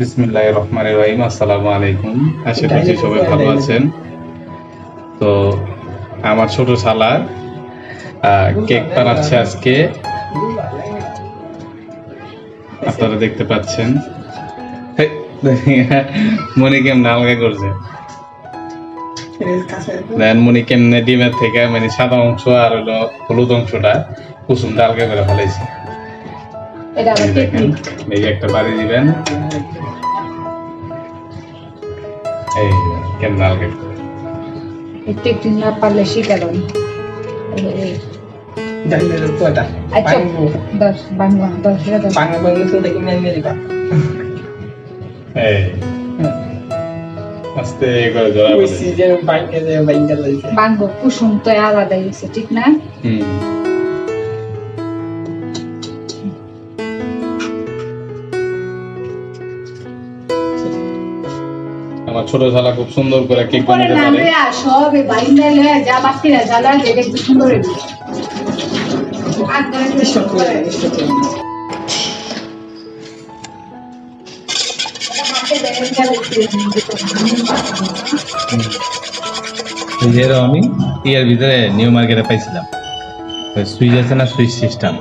বিসমিল্লাহির রহমানির রহিম। আসসালামু আলাইকুম। আশা করছি সবাই ভালো আছেন। তো আমার ছোট শালা কেক বানাচ্ছে আজকে, আপনারা দেখতে পাচ্ছেন। মনি কেমন হালকা করছে, মনি কেমনে ডিমের থেকে মানে সাদা অংশ আর হলো হলুদ অংশটা কুসুমটা হালকা করে ফেলাইছে। এই একটা বাড়ি দিবেন, এই কেমন হালকা একটু না পারলে শিখাবেন। আস্তে করে বাংবো কুসুম তো আলাদা গেছে, ঠিক না? আমার ছোট শালা খুব সুন্দর করে কেক বানাতে পারে। সব বাইন্দা লয়ে যা বাকিরা জ্বালা যেটা একটু সুন্দর হইছে। আমি ইয়ার ভিতরে নিউ মার্কেটে পাইছিলাম, সুইচ আছে না, সুইচ সিস্টেম।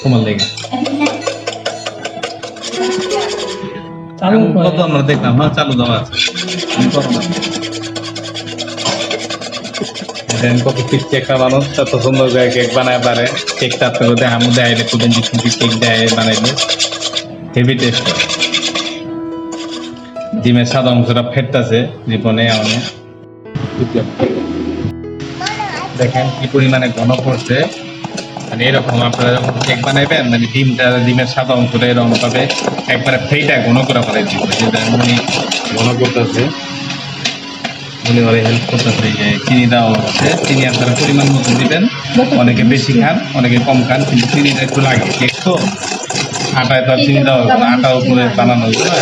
তোমার লেগে কত আমরা দেখলাম, হ্যাঁ চালু দেওয়া আছে। কত পিচ্ছি একটা মানুষ এত সুন্দর করে কেক বানায় পারে। কেকটা আপনার মধ্যে আমার দেয় কেক দেয় বানাইলে হেভি টেস্ট। ডিমের সাদা অংশটা ফেটতেছে জীবনে অনেক। দেখেন কি পরিমাণে ঘন করছে, মানে এরকম আপনারা যখন কেক বানাইবেন মানে ডিমের সাদা অংশটা এরকম ভাবে একবারে ফেইটা ঘন করে ফেলাই দিব। উনি ঘন করতেছে, উনি ওরা হেল্প করতেছে। যে চিনি দেওয়া হচ্ছে, চিনি আপনারা পরিমাণ মতো দিবেন। অনেকে বেশি খান, অনেকে কম খান, কিন্তু চিনিটা একটু লাগে। কেক তো আটায় তো আর চিনি দেওয়া হবে না, আটা উপরে বানানো হচ্ছে না।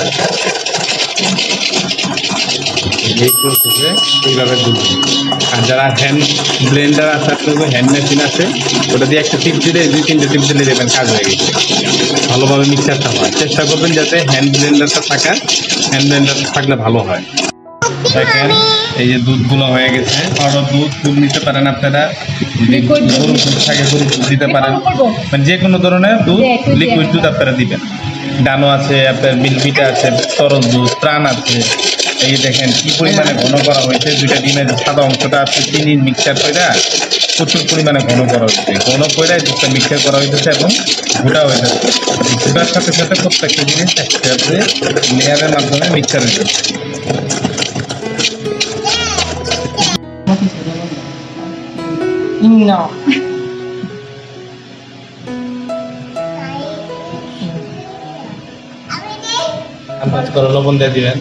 এইভাবে দুধ, আর যারা হ্যান্ড ব্লেন্ডার আছে, আপনার হ্যান্ড মেশিন আছে, ওটা দিয়ে একটা টিপ দিলে 2-3টে টিপ দিলে দেবেন কাজ হয়ে গেছে। ভালোভাবে মিক্সারটা হয়, চেষ্টা করবেন যাতে হ্যান্ড ব্লেন্ডারটা থাকলে ভালো হয়। দেখেন এই যে দুধগুলো হয়ে গেছে, পাউডার দুধ নিতে পারেন আপনারা, যদি গরুর দুধ থাকে গরুর দুধ দিতে পারেন, মানে যে কোনো ধরনের দুধ, লিকুইড দুধ আপনারা দিবেন। ডানো আছে, আপনার মিল্কভিটা আছে, তরল দুধ, ত্রাণ আছে। এই দেখেন কি পরিমাণে ঘন করা হয়েছে। 2টা ডিমের সাদা অংশটা আছে চিনির মিক্সার করে প্রচুর পরিমাণে ঘন করা হয়েছে। ঘন করে দুধটা মিক্সার করা হয়েছে এবং ঘোটা হয়ে যাচ্ছে। ঘোটার সাথে সাথে প্রত্যেকটা জিনিস একসাথে লেয়ারের মাধ্যমে মিক্সার হয়ে যাচ্ছে। আন্দাজ করে লবণ দিয়ে দিবেন।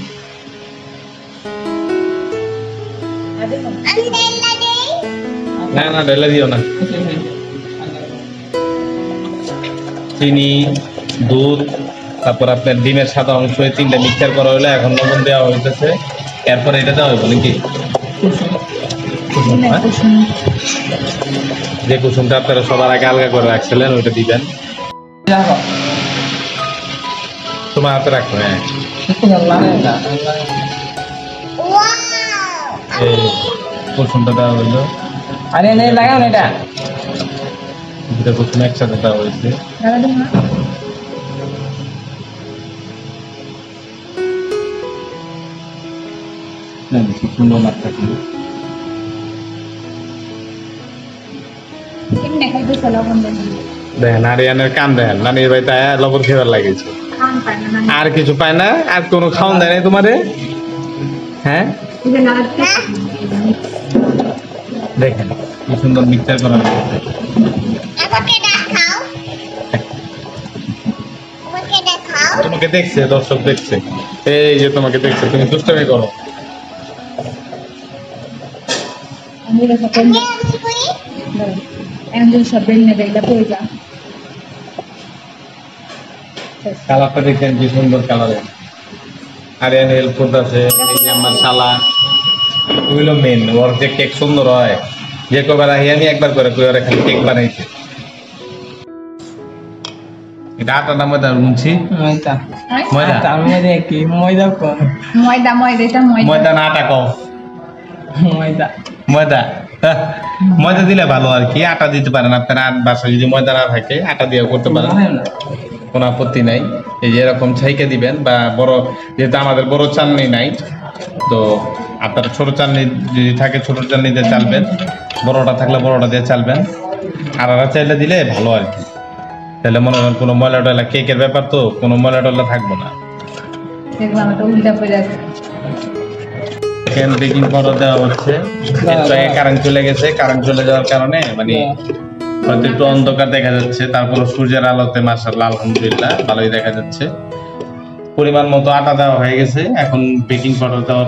না না ঢেলে দিও না। চিনি, দুধ, তারপর আপনার ডিমের সাদা অংশ, 3টা মিক্সার করা হলে এখন লবণ দেওয়া হইতেছে। এরপরে এটা দেওয়া হইব নাকি যে কুসুমটা আপনারা সবার আগে আলগা করে রাখছিলেন ওইটা দিবেন। তোমার হাতে রাখো। হ্যাঁ কুসুমটা দেওয়া হইলো, আরে নেই লাগাও না, এটা দুটা কুসুম একসাথে দেওয়া হয়েছে। সুন্দর মাত্রা কিন্তু দেখেন আরিয়ানের কান দেখেন, নানির বাড়িতে লবণ খেবার লাগিয়েছে, আর কিছু পায় না, আর কোনো খাওয়ান দেয় নাই তোমারে। হ্যাঁ দেখেন কি সুন্দর মিক্সার করা হয়েছে। তোমাকে দেখছে, দর্শক দেখছে, এই যে তোমাকে দেখছে, তুমি দুষ্টামি করো। কালারটা দেখেন কি সুন্দর কালার। আরিয়ান হেল্প করতেছে, এই যে আমার শালা, ওইগুলো মেন। ওর যে কেক সুন্দর হয়, যে কবার আহি আমি একবার করে কই ওরা খালি কেক বানাইছে। এটা আটা না ময়দা মুনছি? ময়দা ময়দা তার মধ্যে কি ময়দা কোন ময়দা ময়দা এটা ময়দা ময়দা না আটা কও? ময়দা ময়দা ময়দা দিলে ভালো আর কি, আটা দিতে পারেন আপনারা। বাসায় যদি ময়দা না থাকে আটা দিয়ে করতে পারেন, কোনো আপত্তি নাই। এই যে এরকম ছাইকে দিবেন, বা বড়, যেহেতু আমাদের বড় চালনি নাই তো আপনার ছোট চালনি যদি থাকে ছোট চালনি দিয়ে চালবেন, বড়টা থাকলে বড়টা দিয়ে চালবেন। আর চাইলে দিলে ভালো আর কি, তাহলে মনে করেন কোনো ময়লা টয়লা, কেকের ব্যাপার তো কোনো ময়লা টয়লা থাকবো না। দেখলাম এটা উল্টা পড়ে আছে। বেকিং পাউডার দেওয়া হচ্ছে, কারেন্ট চলে গেছে, কারেন্ট চলে যাওয়ার কারণে মানে হয়তো একটু অন্ধকার দেখা যাচ্ছে, তারপর সূর্যের আলোতে মাশাআল্লাহ আলহামদুলিল্লাহ ভালোই দেখা যাচ্ছে। পরিমাণ মতো আটা দেওয়া হয়ে গেছে, এখন বেকিং পাউডার দেওয়া